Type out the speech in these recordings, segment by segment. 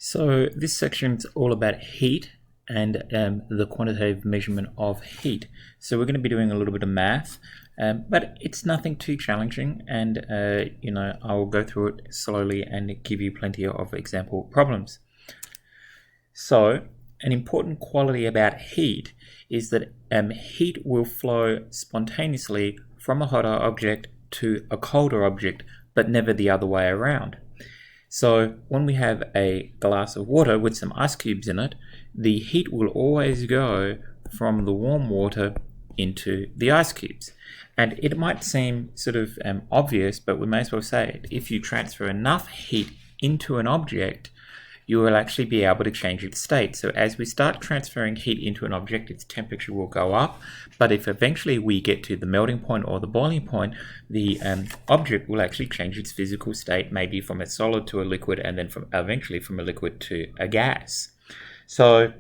So this section is all about heat and the quantitative measurement of heat. So we're going to be doing a little bit of math, but it's nothing too challenging, and I'll go through it slowly and give you plenty of example problems. So an important quality about heat is that heat will flow spontaneously from a hotter object to a colder object, but never the other way around. So when we have a glass of water with some ice cubes in it, the heat will always go from the warm water into the ice cubes. And it might seem sort of obvious, but we may as well say it. If you transfer enough heat into an object, you will actually be able to change its state. So as we start transferring heat into an object, its temperature will go up. But if eventually we get to the melting point or the boiling point, the object will actually change its physical state, maybe from a solid to a liquid, and then eventually from a liquid to a gas. So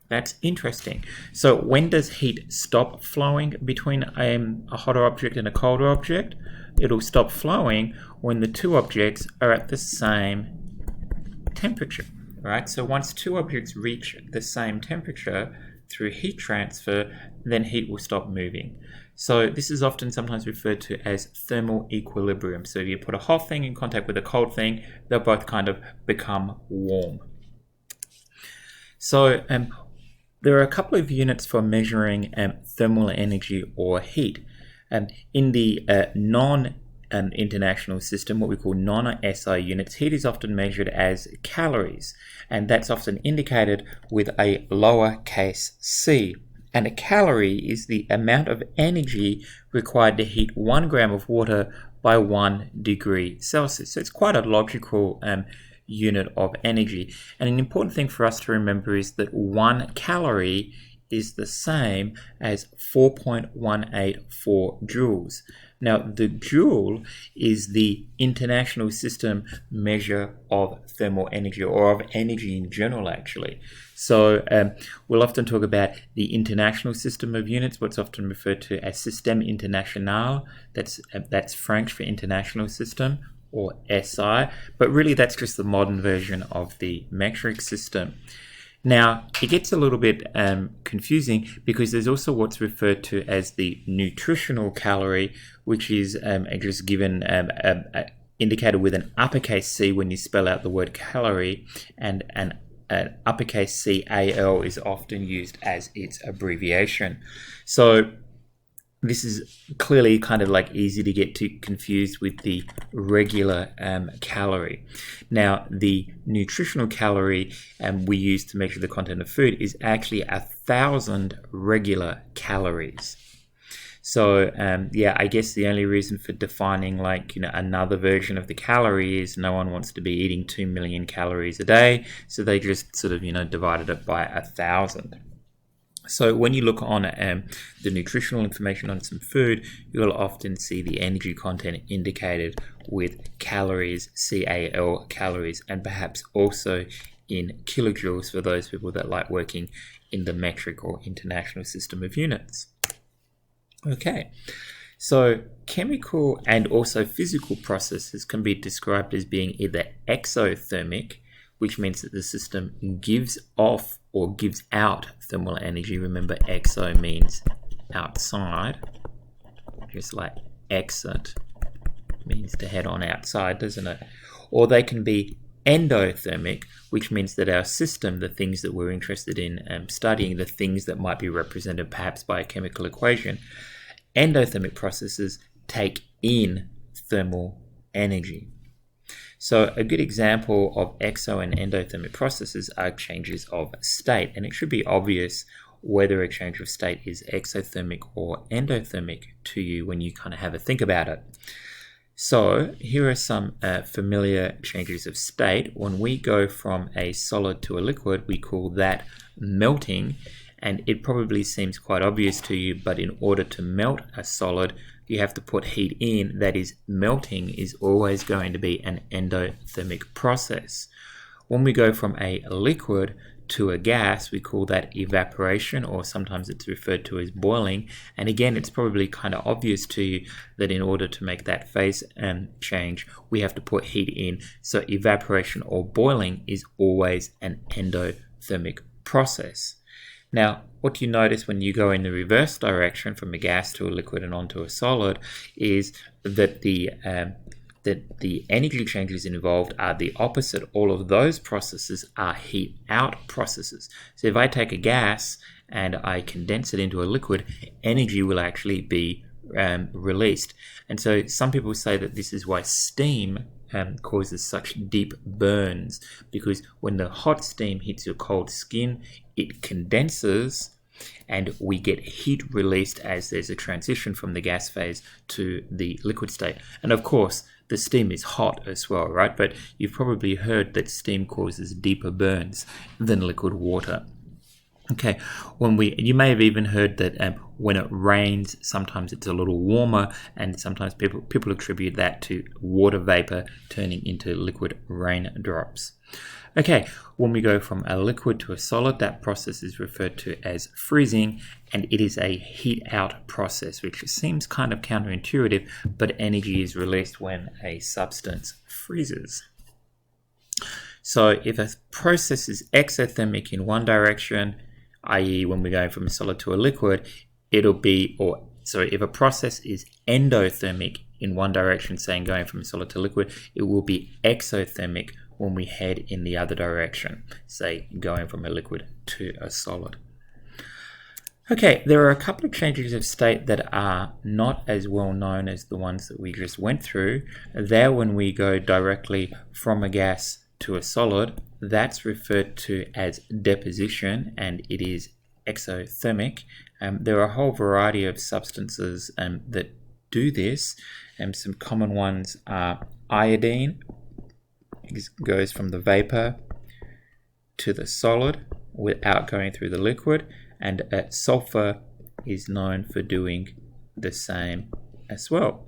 that's interesting. So when does heat stop flowing between a hotter object and a colder object? It'll stop flowing when the two objects are at the same temperature. Right? So once two objects reach the same temperature through heat transfer, then heat will stop moving. So this is often sometimes referred to as thermal equilibrium. So if you put a hot thing in contact with a cold thing, they'll both kind of become warm. So there are a couple of units for measuring thermal energy or heat. In the international system, what we call non-SI units, heat is often measured as calories, and that's often indicated with a lowercase c. And a calorie is the amount of energy required to heat 1 gram of water by 1 degree Celsius. So it's quite a logical unit of energy. And an important thing for us to remember is that 1 calorie is the same as 4.184 joules. Now, the joule is the international system measure of thermal energy, or of energy in general, actually. So we'll often talk about the international system of units, what's often referred to as Système International. That's French for international system, or SI. But really, that's just the modern version of the metric system. Now, it gets a little bit confusing because there's also what's referred to as the nutritional calorie, which is just given indicated with an uppercase C when you spell out the word calorie, and an uppercase CAL is often used as its abbreviation. So this is clearly kind of like easy to get too confused with the regular calorie. Now, the nutritional calorie we use to measure the content of food is actually 1,000 regular calories. So I guess the only reason for defining another version of the calorie is no one wants to be eating 2 million calories a day, so they just sort of divided it by 1,000. So when you look on the nutritional information on some food, you'll often see the energy content indicated with calories, CAL calories, and perhaps also in kilojoules for those people that like working in the metric or international system of units. Okay, so chemical and also physical processes can be described as being either exothermic, which means that the system gives off or gives out thermal energy. Remember, exo means outside, just like exit means to head on outside, doesn't it? Or they can be endothermic, which means that our system, the things that we're interested in studying, the things that might be represented perhaps by a chemical equation, endothermic processes take in thermal energy. So a good example of exo and endothermic processes are changes of state, and it should be obvious whether a change of state is exothermic or endothermic to you when you kind of have a think about it. So here are some familiar changes of state. When we go from a solid to a liquid, we call that melting, and it probably seems quite obvious to you, but in order to melt a solid, you have to put heat in. That is, melting is always going to be an endothermic process. When we go from a liquid to a gas, we call that evaporation, or sometimes it's referred to as boiling. And again, it's probably kind of obvious to you that in order to make that phase change, we have to put heat in. So evaporation or boiling is always an endothermic process. Now, what you notice when you go in the reverse direction from a gas to a liquid and onto a solid is that the energy changes involved are the opposite. All of those processes are heat out processes. So if I take a gas and I condense it into a liquid, energy will actually be released. And so some people say that this is why steam causes such deep burns, because when the hot steam hits your cold skin, it condenses and we get heat released as there's a transition from the gas phase to the liquid state. And of course, the steam is hot as well, right? But you've probably heard that steam causes deeper burns than liquid water. Okay, you may have even heard that when it rains, sometimes it's a little warmer, and sometimes people attribute that to water vapor turning into liquid raindrops. Okay, when we go from a liquid to a solid, that process is referred to as freezing, and it is a heat out process, which seems kind of counterintuitive, but energy is released when a substance freezes. So if a process is exothermic in one direction, i.e. when we're going from a solid to a liquid, if a process is endothermic in one direction, saying going from a solid to liquid, it will be exothermic when we head in the other direction, say going from a liquid to a solid. Okay, there are a couple of changes of state that are not as well known as the ones that we just went through. There, when we go directly from a gas to a solid, that's referred to as deposition, and it is exothermic. There are a whole variety of substances that do this. Some common ones are iodine. It goes from the vapor to the solid without going through the liquid, and sulfur is known for doing the same as well.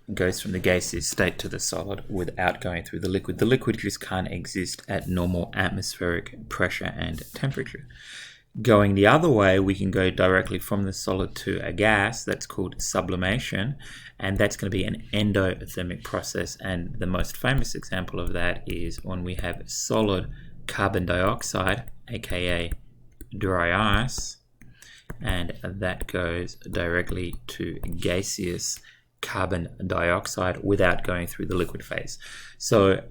It goes from the gaseous state to the solid without going through the liquid. The liquid just can't exist at normal atmospheric pressure and temperature. Going the other way, we can go directly from the solid to a gas. That's called sublimation, and that's going to be an endothermic process. And the most famous example of that is when we have solid carbon dioxide, aka dry ice, and that goes directly to gaseous carbon dioxide without going through the liquid phase. So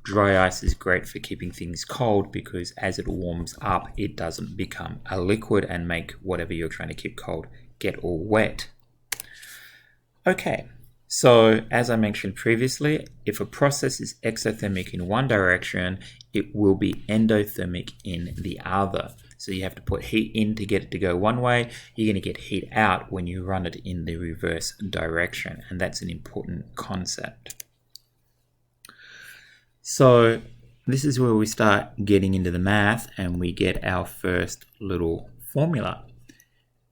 dry ice is great for keeping things cold because as it warms up, it doesn't become a liquid and make whatever you're trying to keep cold get all wet. Okay, so as I mentioned previously, if a process is exothermic in one direction, it will be endothermic in the other. So you have to put heat in to get it to go one way. You're going to get heat out when you run it in the reverse direction, and that's an important concept. So this is where we start getting into the math and we get our first little formula.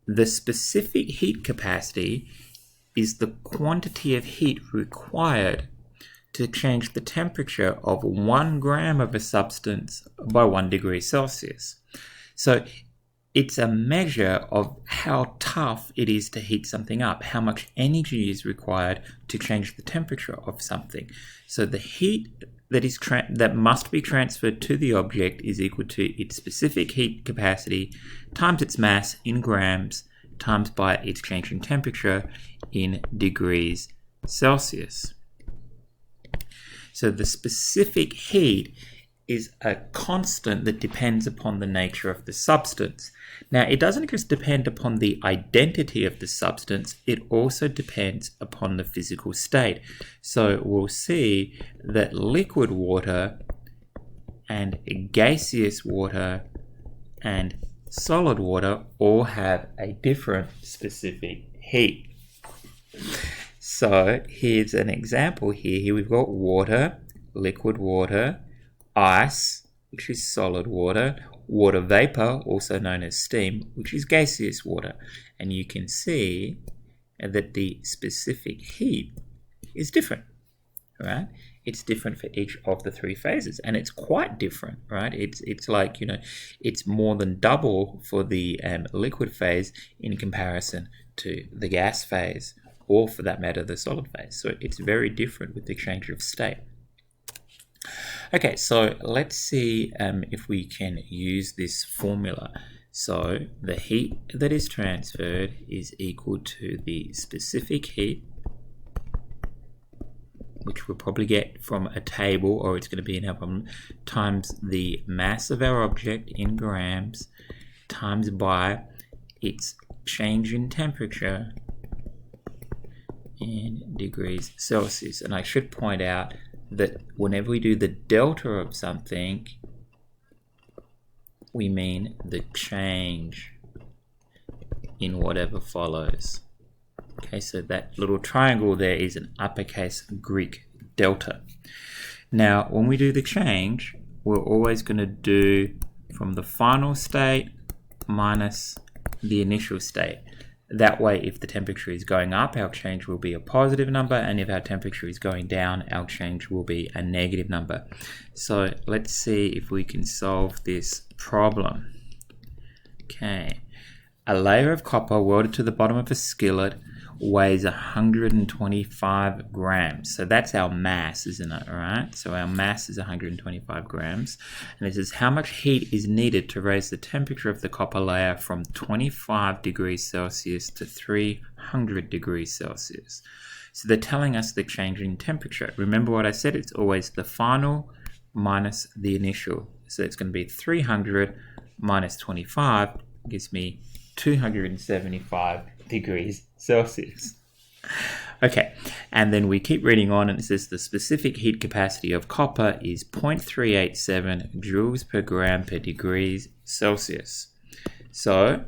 The specific heat capacity is the quantity of heat required to change the temperature of 1 gram of a substance by 1 degree Celsius. So it's a measure of how tough it is to heat something up, how much energy is required to change the temperature of something. So the heat that must be transferred to the object is equal to its specific heat capacity times its mass in grams times by its changing temperature in degrees Celsius. So the specific heat is a constant that depends upon the nature of the substance. Now, it doesn't just depend upon the identity of the substance, it also depends upon the physical state. So we'll see that liquid water and gaseous water and solid water all have a different specific heat. So here's an example here. Here we've got water, liquid water, ice, which is solid water, water vapor, also known as steam, which is gaseous water. And you can see that the specific heat is different, right? it's different for each of the three phases, and it's quite different, right? It's like, it's more than double for the liquid phase in comparison to the gas phase, or for that matter, the solid phase. So it's very different with the change of state. Okay, so let's see if we can use this formula. So the heat that is transferred is equal to the specific heat, which we'll probably get from a table, or it's going to be in our problem, times the mass of our object in grams, times by its change in temperature in degrees Celsius. And I should point out that whenever we do the delta of something, we mean the change in whatever follows. Okay, so that little triangle there is an uppercase Greek delta. Now, when we do the change, we're always going to do from the final state minus the initial state. That way, if the temperature is going up, our change will be a positive number, and if our temperature is going down, our change will be a negative number. So let's see if we can solve this problem. Okay, a layer of copper welded to the bottom of a skillet weighs 125 grams. So that's our mass, isn't it? All right. So our mass is 125 grams. And it says how much heat is needed to raise the temperature of the copper layer from 25 degrees Celsius to 300 degrees Celsius. So they're telling us the change in temperature. Remember what I said? It's always the final minus the initial. So it's going to be 300 minus 25 gives me 275 degrees Celsius. Okay, and then we keep reading on, and it says the specific heat capacity of copper is 0.387 joules per gram per degrees Celsius. So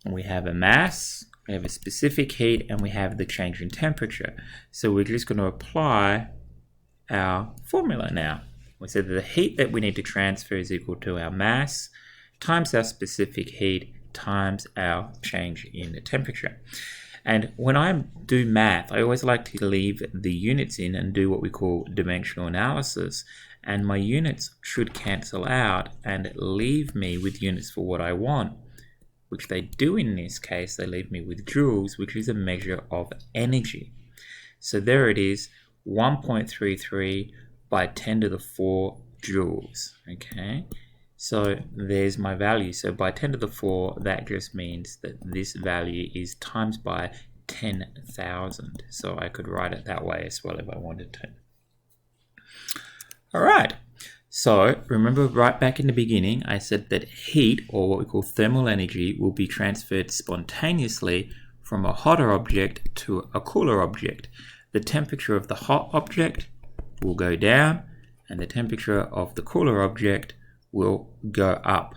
we have a mass, we have a specific heat, and we have the change in temperature. So we're just going to apply our formula now. We said that the heat that we need to transfer is equal to our mass times our specific heat times our change in the temperature. And when I do math, I always like to leave the units in and do what we call dimensional analysis. And my units should cancel out and leave me with units for what I want, which they do in this case. They leave me with joules, which is a measure of energy. So there it is, 1.33 by 10 to the 4 joules. Okay. So there's my value. So by 10 to the 4, that just means that this value is times by 10,000. So I could write it that way as well if I wanted to. All right. So remember right back in the beginning, I said that heat, or what we call thermal energy, will be transferred spontaneously from a hotter object to a cooler object. The temperature of the hot object will go down, and the temperature of the cooler object will go up.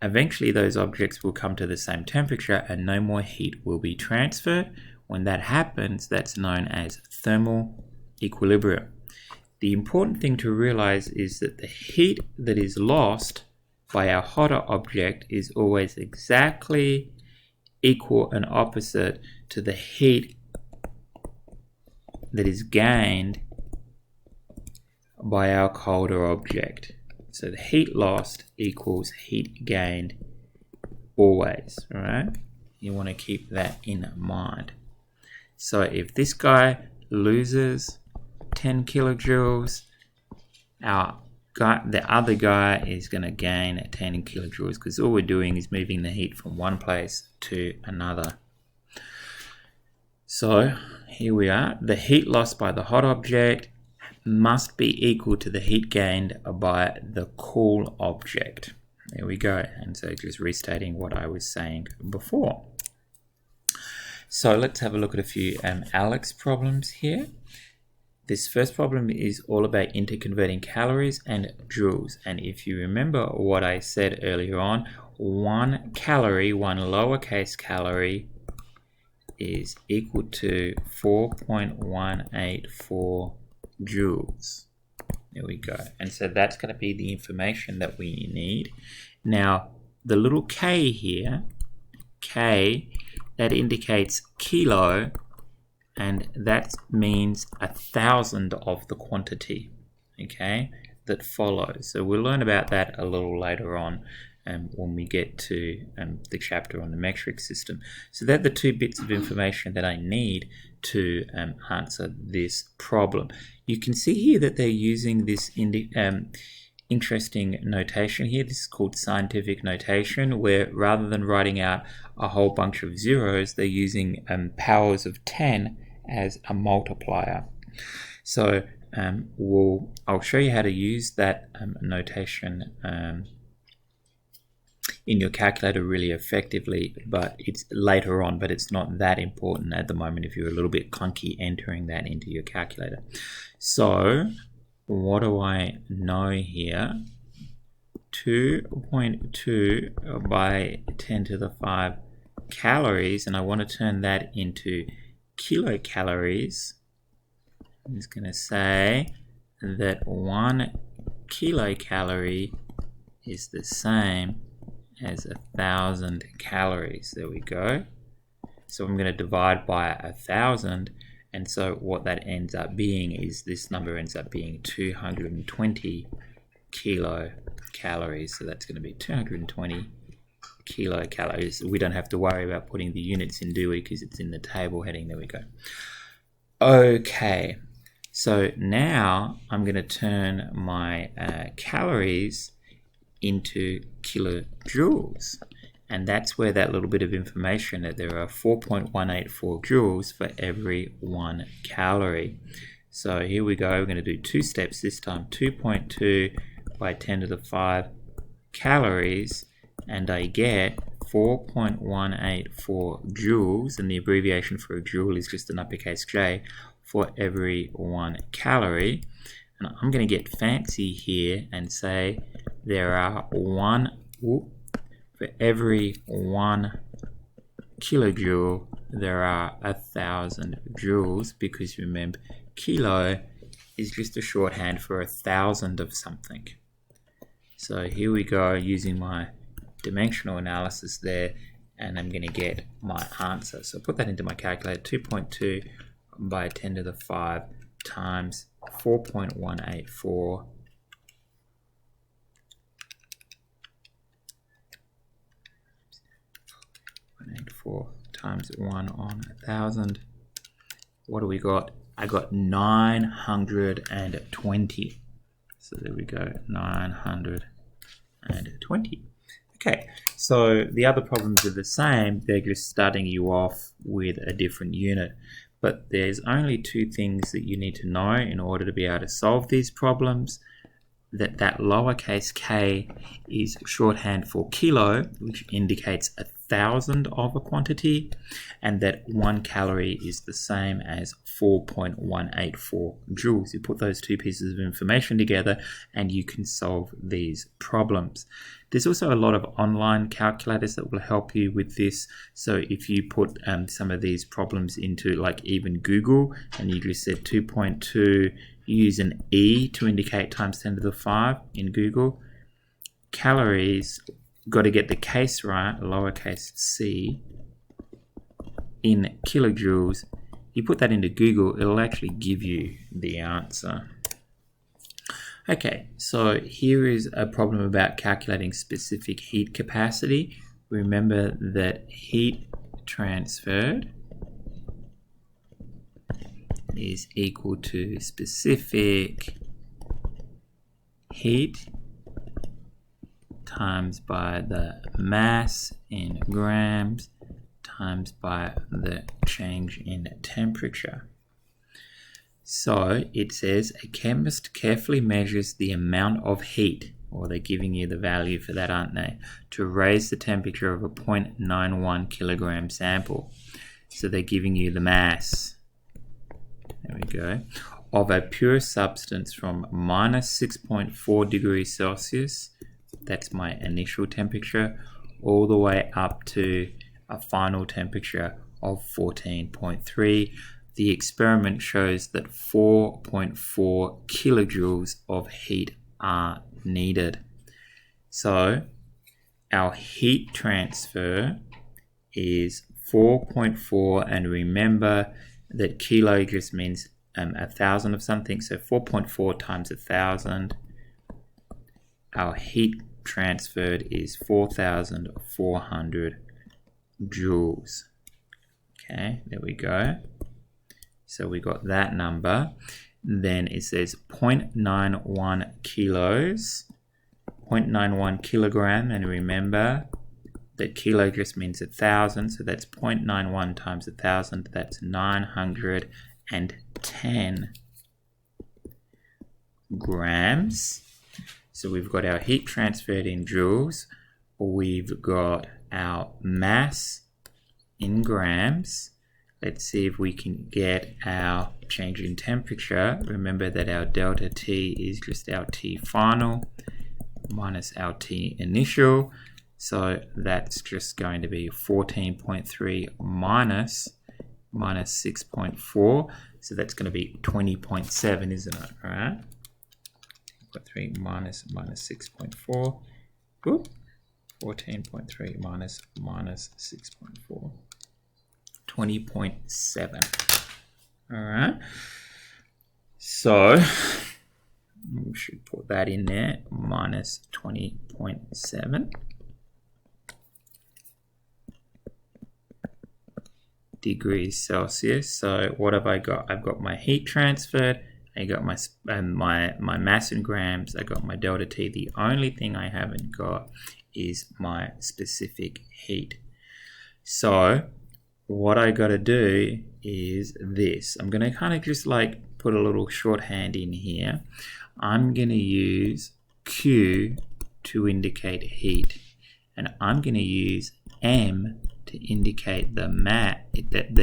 Eventually those objects will come to the same temperature and no more heat will be transferred. When that happens, that's known as thermal equilibrium. The important thing to realize is that the heat that is lost by our hotter object is always exactly equal and opposite to the heat that is gained by our colder object. So the heat lost equals heat gained always, all right? You want to keep that in mind. So if this guy loses 10 kilojoules, the other guy is going to gain 10 kilojoules, because all we're doing is moving the heat from one place to another. So here we are. The heat lost by the hot object must be equal to the heat gained by the cool object. There we go. And so just restating what I was saying before. So let's have a look at a few Alex problems here. This first problem is all about interconverting calories and joules. And if you remember what I said earlier on, 1 calorie, 1 lowercase calorie, is equal to 4.184 joules. There we go. And so that's going to be the information that we need. Now, the little k here, k, that indicates kilo, and that means 1,000 of the quantity, okay, that follows. So we'll learn about that a little later on when we get to the chapter on the metric system. So they're the two bits of information that I need to answer this problem. You can see here that they're using this interesting notation here. This is called scientific notation, where rather than writing out a whole bunch of zeros, they're using powers of 10 as a multiplier. So I'll show you how to use that notation in your calculator really effectively, but it's later on, but it's not that important at the moment if you're a little bit clunky entering that into your calculator. So what do I know here? 2.2 by 10 to the 5 calories, and I want to turn that into kilocalories. I'm just going to say that 1 kilocalorie is the same as 1,000 calories. There we go. So I'm going to divide by 1,000, and so what that ends up being is this number ends up being 220 kilocalories. So that's going to be 220 kilocalories. We don't have to worry about putting the units in, do we? Because it's in the table heading. There we go. Okay, so now I'm going to turn my calories into kilojoules, and that's where that little bit of information that there are 4.184 joules for every 1 calorie. So here we go, we're going to do 2 steps this time. 2.2 by 10 to the 5 calories, and I get 4.184 joules, and the abbreviation for a joule is just an uppercase J, for every 1 calorie. And I'm going to get fancy here and say there are for every 1 kilojoule there are 1,000 joules, because remember, kilo is just a shorthand for 1,000 of something. So here we go, using my dimensional analysis there, and I'm going to get my answer. So put that into my calculator. 2.2 by 10 to the 5 times 4.184 times 1 on 1,000. What do we got? I got 920. So there we go, 920. Okay, so the other problems are the same. They're just starting you off with a different unit. But there's only 2 things that you need to know in order to be able to solve these problems. That lowercase k is shorthand for kilo, which indicates 1,000 of a quantity, and that 1 calorie is the same as 4.184 joules. You put those 2 pieces of information together and you can solve these problems. There's also a lot of online calculators that will help you with this. So if you put some of these problems into like even Google, and you just said 2.2, use an E to indicate times 10 to the 5 in Google. Calories, got to get the case right, lowercase c, in kilojoules. You put that into Google, it'll actually give you the answer. Okay, so here is a problem about calculating specific heat capacity. Remember that heat transferred is equal to specific heat times by the mass in grams times by the change in temperature. So it says a chemist carefully measures the amount of heat, or they're giving you the value for that, aren't they, to raise the temperature of a 0.91 kilogram sample. So they're giving you the mass, there we go, of a pure substance from minus 6.4 degrees Celsius, that's my initial temperature, all the way up to a final temperature of 14.3. The experiment shows that 4.4 kilojoules of heat are needed. So our heat transfer is 4.4, and remember that kilo just means 1,000 of something. So 4.4 times 1,000. Our heat transferred is 4,400 joules. Okay, there we go. So we got that number. Then it says 0.91 kilos, 0.91 kilogram, and remember that kilo just means 1,000, so that's 0.91 times 1,000, that's 910 grams. So we've got our heat transferred in joules, we've got our mass in grams. Let's see if we can get our change in temperature. Remember that our delta T is just our T final minus our T initial. So that's just going to be 14.3 minus 6.4. So that's going to be 20.7, isn't it? All right. 3 minus 6.4. Whoop. 14.3 minus 6.4. 20.7. All right. So we should put that in there. Minus 20.7 degrees Celsius. So what have I got? I've got my heat transferred. I got my mass in grams. I got my delta T. The only thing I haven't got is my specific heat. So what I got to do is this. I'm going to kind of just like put a little shorthand in here. I'm going to use Q to indicate heat, and I'm going to use M to indicate the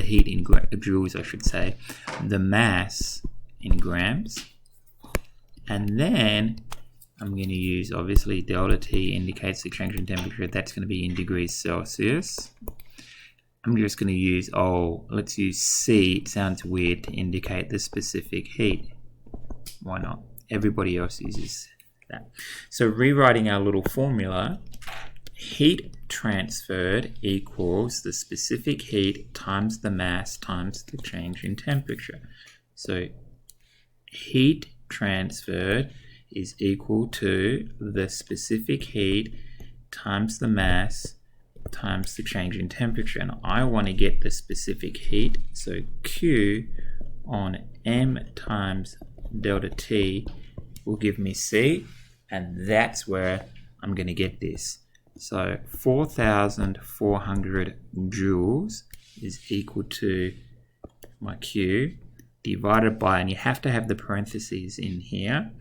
heat in joules, I should say, the mass in grams, and then I'm going to use, obviously, delta T indicates the change in temperature. That's going to be in degrees Celsius. I'm just going to use, let's use C. It sounds weird to indicate the specific heat. Why not? Everybody else uses that. So rewriting our little formula, heat transferred equals the specific heat times the mass times the change in temperature. So heat transferred is equal to the specific heat times the mass times the change in temperature, and I want to get the specific heat, so Q on M times delta T will give me C, and that's where I'm going to get this. So 4,400 joules is equal to my Q divided by, and you have to have the parentheses in here,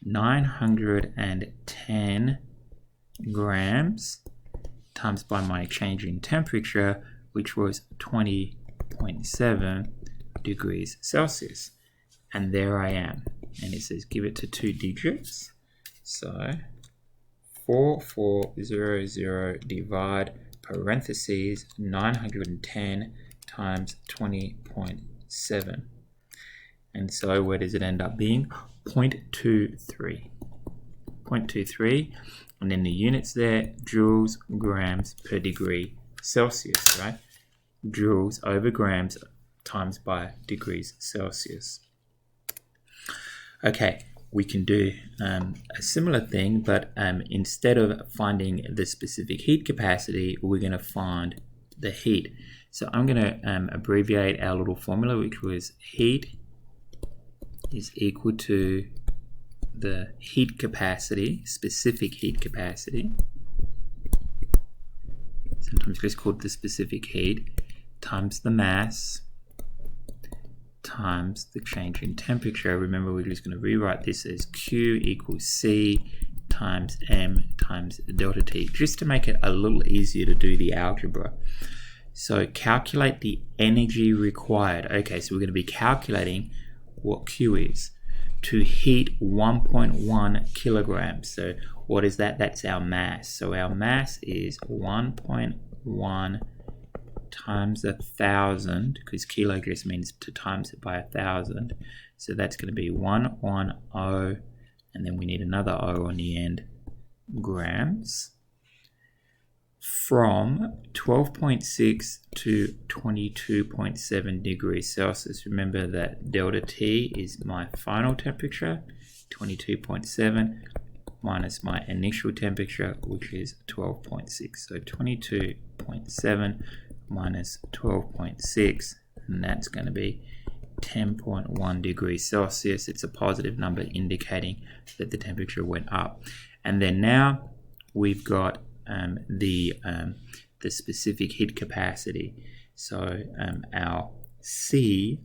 910 grams times by my change in temperature, which was 20.7 degrees Celsius. And there I am. And it says give it to 2 digits. So 4400 divide parentheses 910 times 20.7. And so where does it end up being? 0.23. 0.23. And then the units there, joules, grams per degree Celsius, right? Joules over grams times by degrees Celsius. Okay, we can do a similar thing, but instead of finding the specific heat capacity, we're going to find the heat. So I'm going to abbreviate our little formula, which was heat is equal to the heat capacity, specific heat capacity, sometimes just called the specific heat, times the mass times the change in temperature. Remember, we're just going to rewrite this as Q equals C times M times delta T, just to make it a little easier to do the algebra. So calculate the energy required. Okay, so we're going to be calculating what Q is to heat 1.1 kilograms. So what is that? That's our mass. So our mass is 1.1 times 1,000, because kilo just means to times it by 1,000. So that's going to be 110, and then we need another O on the end, grams. from 12.6 to 22.7 degrees Celsius. Remember that delta T is my final temperature, 22.7, minus my initial temperature, which is 12.6. So 22.7 minus 12.6, and that's going to be 10.1 degrees Celsius. It's a positive number indicating that the temperature went up. And then now we've got the specific heat capacity. So our C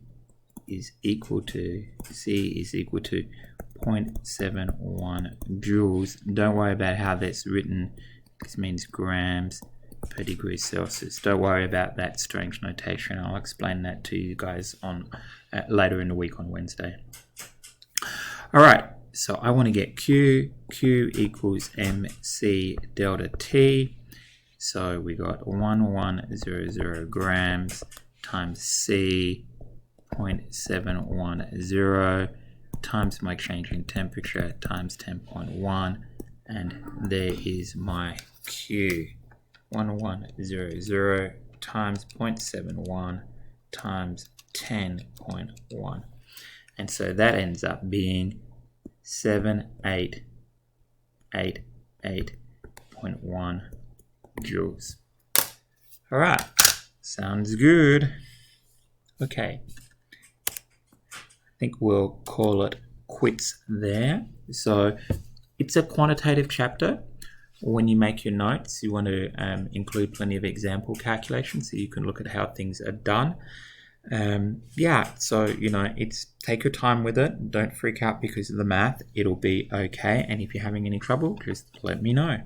is equal to 0.71 joules. Don't worry about how that's written. This means grams per degree Celsius. Don't worry about that strange notation. I'll explain that to you guys on later in the week on Wednesday. All right, so I want to get Q. Q equals mc delta T. So we got 1100 grams times C 0.710 times my change in temperature times 10.1, and there is my Q. 1100 times 0.71 times 10.1, and so that ends up being 7888.1 joules. All right, sounds good. Okay, I think we'll call it quits there. So it's a quantitative chapter. When you make your notes, you want to include plenty of example calculations so you can look at how things are done. So it's take your time with it. Don't freak out because of the math. It'll be okay. And if you're having any trouble, just let me know.